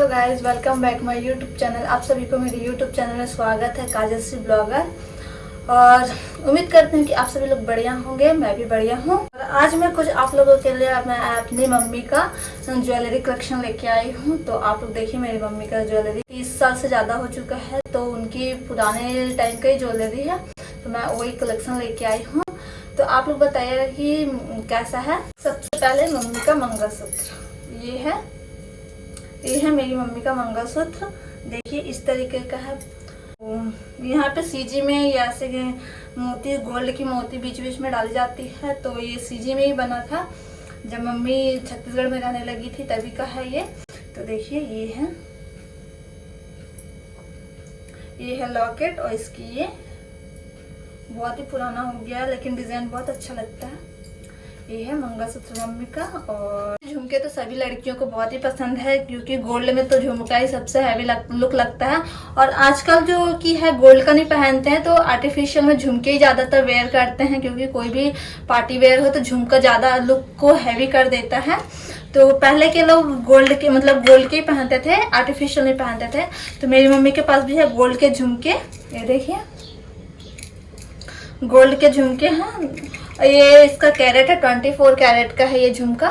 Hello guys, welcome back my YouTube channel. आप सभी को मेरे यूट्यूब चैनल में स्वागत है, काजलश्री ब्लॉगर। और उम्मीद करते हैं कि आप सभी लोग बढ़िया होंगे, मैं भी बढ़िया हूँ। और आज मैं कुछ आप लोगों के लिए मैं अपनी मम्मी का ज्वेलरी कलेक्शन लेके आई हूँ। तो आप लोग देखिए, मेरी मम्मी का ज्वेलरी 30 साल से ज़्यादा हो चुका है, तो उनकी पुराने टाइम का ही ज्वेलरी है, तो मैं वही कलेक्शन लेके आई हूँ। तो आप लोग बताइएगा कि कैसा है। सबसे पहले मम्मी का मंगलसूत्र, ये है मेरी मम्मी का मंगलसूत्र। देखिए इस तरीके का है। यहाँ पे सीजी में या ऐसे मोती, गोल्ड की मोती बीच बीच में डाली जाती है, तो ये सीजी में ही बना था जब मम्मी छत्तीसगढ़ में रहने लगी थी, तभी का है ये। तो देखिए ये है लॉकेट, और इसकी ये बहुत ही पुराना हो गया है, लेकिन डिजाइन बहुत अच्छा लगता है। ये है मंगलसूत्र मम्मी का। और झुमके तो सभी लड़कियों को बहुत ही पसंद है, क्योंकि गोल्ड में तो झुमका ही सबसे हैवी लुक लगता है। और आजकल जो कि है गोल्ड का नहीं पहनते हैं, तो आर्टिफिशियल में झुमके ही ज्यादातर वेयर करते हैं, क्योंकि कोई भी पार्टी वेयर हो तो झुमका ज्यादा लुक को हैवी कर देता है। तो पहले के लोग गोल्ड के गोल्ड के ही पहनते थे, आर्टिफिशियल नहीं पहनते थे। तो मेरी मम्मी के पास भी है गोल्ड के झुमके। ये देखिए गोल्ड के झुमके हैं। ये इसका कैरेट है 24 कैरेट का है ये झुमका।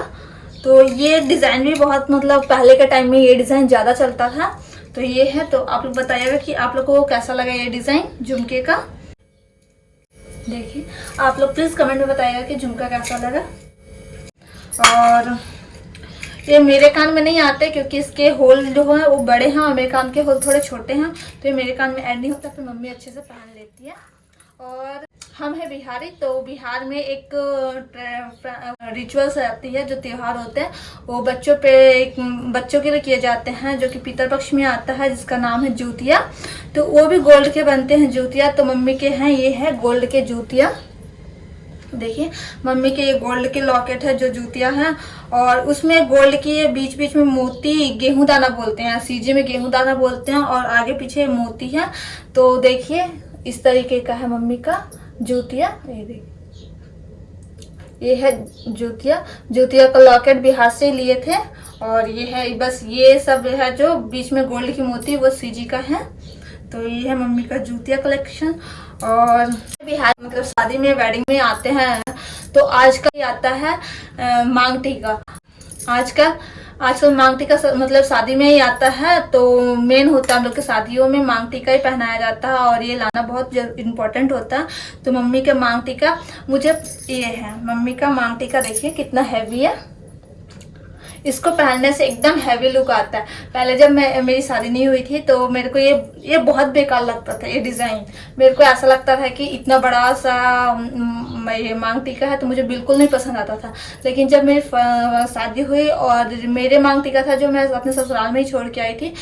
तो ये डिजाइन भी बहुत पहले के टाइम में ये डिजाइन ज्यादा चलता था। तो ये है। तो आप लोग बताइएगा कि आप लोगों को कैसा लगा ये डिजाइन झुमके का। देखिए आप लोग प्लीज कमेंट में बताइएगा कि झुमका कैसा लगा। और ये मेरे कान में नहीं आते, क्योंकि इसके होल जो है वो बड़े हैं और मेरे कान के होल थोड़े छोटे हैं, तो ये मेरे कान में ऐड नहीं होता, फिर मम्मी अच्छे से पहन लेती है। और हम है बिहारी, तो बिहार में एक रिचुअल्स रहती है, जो त्योहार होते हैं वो बच्चों के लिए किए जाते हैं, जो कि पितृपक्ष में आता है, जिसका नाम है जूतिया। तो वो भी गोल्ड के बनते हैं जूतिया। तो मम्मी के हैं, ये है गोल्ड के जूतिया। देखिए मम्मी के ये गोल्ड के लॉकेट है जो जूतिया है, और उसमें गोल्ड की ये बीच बीच में मोती, गेहूं दाना बोलते हैं, सीजी में गेहूं दाना बोलते हैं, और आगे पीछे मोती है। तो देखिए इस तरीके का है मम्मी का जूतिया। ये देखिए ये है जूतिया का लॉकेट बिहार से लिए थे। और ये है, बस ये सब है जो बीच में गोल्ड की मोती, वो सीजी का है। तो ये है मम्मी का जूतिया कलेक्शन। और बिहार शादी में, वेडिंग में आते हैं, तो आजकल आता है मांग टीका। आजकल मांग टीका शादी में ही आता है, तो मेन होता है हम लोग के शादियों में मांग टीका ही पहनाया जाता है, और ये लाना बहुत इम्पोर्टेंट होता है। तो मम्मी का मांग टीका ये है मम्मी का मांग टीका। देखिए कितना हैवी है, इसको पहनने से एकदम हैवी लुक आता है। पहले जब मेरी शादी नहीं हुई थी, तो मेरे को ये बहुत बेकार लगता था ये डिजाइन। मेरे को ऐसा लगता था कि इतना बड़ा सा ये मांग टीका है, तो मुझे बिल्कुल नहीं पसंद आता था। लेकिन जब मेरी शादी हुई, और मेरे मांग टीका था जो मैं अपने ससुराल में ही छोड़ के आई थी।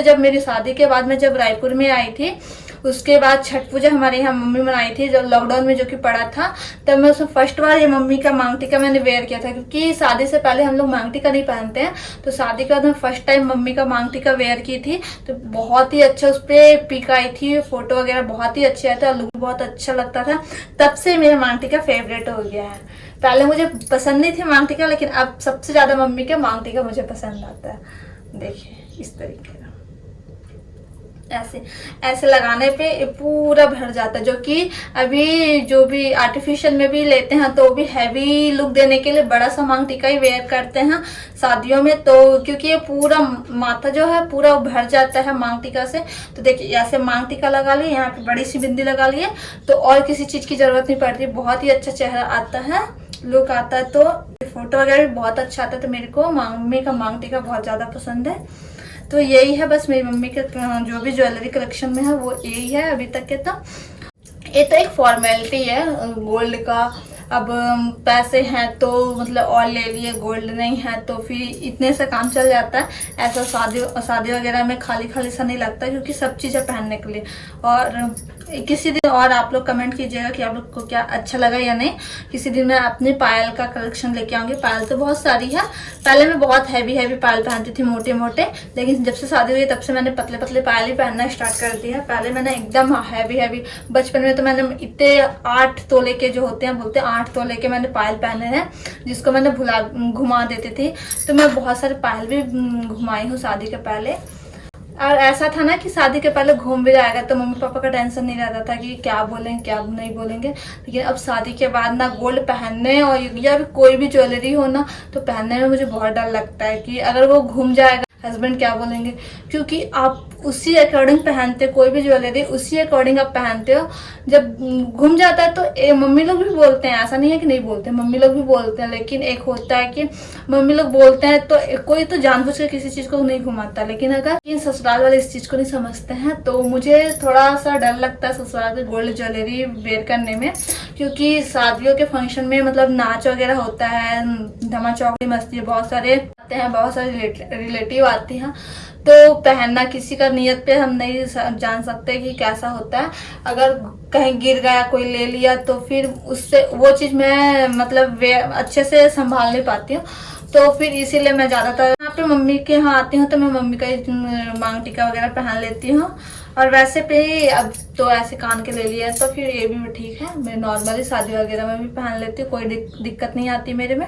जब मेरी शादी के बाद में जब रायपुर में आई थी, उसके बाद छठ पूजा हमारे यहाँ मम्मी मनाई थी, जब लॉकडाउन में जो कि पड़ा था, तब मैं उसमें फर्स्ट बार ये मम्मी का मांग टीका मैंने वेयर किया था। क्योंकि शादी से पहले हम लोग मांग टीका नहीं पहनते हैं, तो शादी के बाद मैं फर्स्ट टाइम मम्मी का मांग टीका वेयर की थी। तो बहुत ही अच्छा उस पर पिक आई थी, फोटो वगैरह बहुत ही अच्छे आए थे, लुक बहुत अच्छा लगता था। तब से मेरा मांग टीका फेवरेट हो गया है। पहले मुझे पसंद नहीं थी मांग टीका, लेकिन अब सबसे ज्यादा मम्मी का मांग टीका मुझे पसंद आता है। देखिए इस तरीके का ऐसे लगाने पे पूरा भर जाता है, जो कि अभी जो भी आर्टिफिशियल में भी लेते हैं, तो भी हैवी लुक देने के लिए बड़ा सा मांग टीका ही वेयर करते हैं शादियों में। तो क्योंकि ये पूरा माथा जो है पूरा भर जाता है मांग टीका से। तो देखिए ऐसे मांग टीका लगा लिए, यहाँ पे बड़ी सी बिंदी लगा लिए, तो और किसी चीज की जरूरत नहीं पड़ती। बहुत ही अच्छा चेहरा आता है, लुक आता है। तो फोटो वगैरह भी बहुत अच्छा आता है। तो मेरे को मम्मी का मांग टीका बहुत ज्यादा पसंद है। तो यही है बस मेरी मम्मी के जो भी ज्वेलरी कलेक्शन में है, वो यही है अभी तक के। तो ये तो एक फॉर्मेलिटी है गोल्ड का। अब पैसे हैं तो और ले लिए, गोल्ड नहीं है तो फिर इतने से काम चल जाता है। ऐसा शादी वगैरह में खाली सा नहीं लगता, क्योंकि सब चीज़ें पहनने के लिए। और किसी दिन और आप लोग कमेंट कीजिएगा कि आप लोग को क्या अच्छा लगा या नहीं। किसी दिन मैं अपने पायल का कलेक्शन लेके आऊंगी। पायल तो बहुत सारी है। पहले मैं बहुत हैवी पायल पहनती थी, मोटे, लेकिन जब से शादी हुई तब से मैंने पतले पायल ही पहनना स्टार्ट कर दिया। पहले मैंने एकदम हैवी बचपन में तो मैंने इतने 8 तोले के जो होते हैं, बोलते हैं 8 तोले के मैंने पायल पहने हैं, जिसको मैंने घुमा देती थी। तो मैं बहुत सारे पायल भी घुमाई हूँ शादी के पहले। और ऐसा था ना कि शादी के पहले घूम भी जाएगा तो मम्मी पापा का टेंशन नहीं रहता था कि क्या बोलेंगे क्या नहीं बोलेंगे। लेकिन अब शादी के बाद ना गोल्ड पहनने और या भी कोई भी ज्वेलरी हो ना तो पहनने में मुझे बहुत डर लगता है कि अगर वो घूम जाएगा हस्बैंड क्या बोलेंगे, क्योंकि आप उसी अकॉर्डिंग पहनते हो, कोई भी ज्वेलरी उसी अकॉर्डिंग आप पहनते हो। जब घूम जाता है तो मम्मी लोग भी बोलते हैं, ऐसा नहीं है कि नहीं बोलते, मम्मी लोग भी बोलते हैं। लेकिन एक होता है कि मम्मी लोग बोलते हैं तो कोई तो जानबूझ के किसी चीज को नहीं घुमाता, लेकिन अगर ये ससुराल वाले इस चीज को नहीं समझते हैं तो मुझे थोड़ा सा डर लगता है ससुराल के गोल्ड ज्वेलरी वेयर करने में। क्योंकि शादियों के फंक्शन में मतलब नाच वगैरह होता है, धमा चौकड़ी मस्ती, बहुत सारे आते हैं, बहुत सारे रिलेटिव आते हैं। तो पहनना किसी का नियत पे हम नहीं जान सकते कि कैसा होता है। अगर कहीं गिर गया, कोई ले लिया तो फिर उससे वो चीज़ मैं मतलब अच्छे से संभाल नहीं पाती हूँ। तो फिर इसीलिए मैं ज़्यादातर यहाँ पे मम्मी के यहाँ आती हूँ तो मैं मम्मी का ही मांग टीका वगैरह पहन लेती हूँ। और वैसे पे अब तो ऐसे कान के ले लिया है तो फिर ये भी ठीक है, मैं नॉर्मली शादी वगैरह में भी पहन लेती हूँ, कोई दिक्कत नहीं आती मेरे में।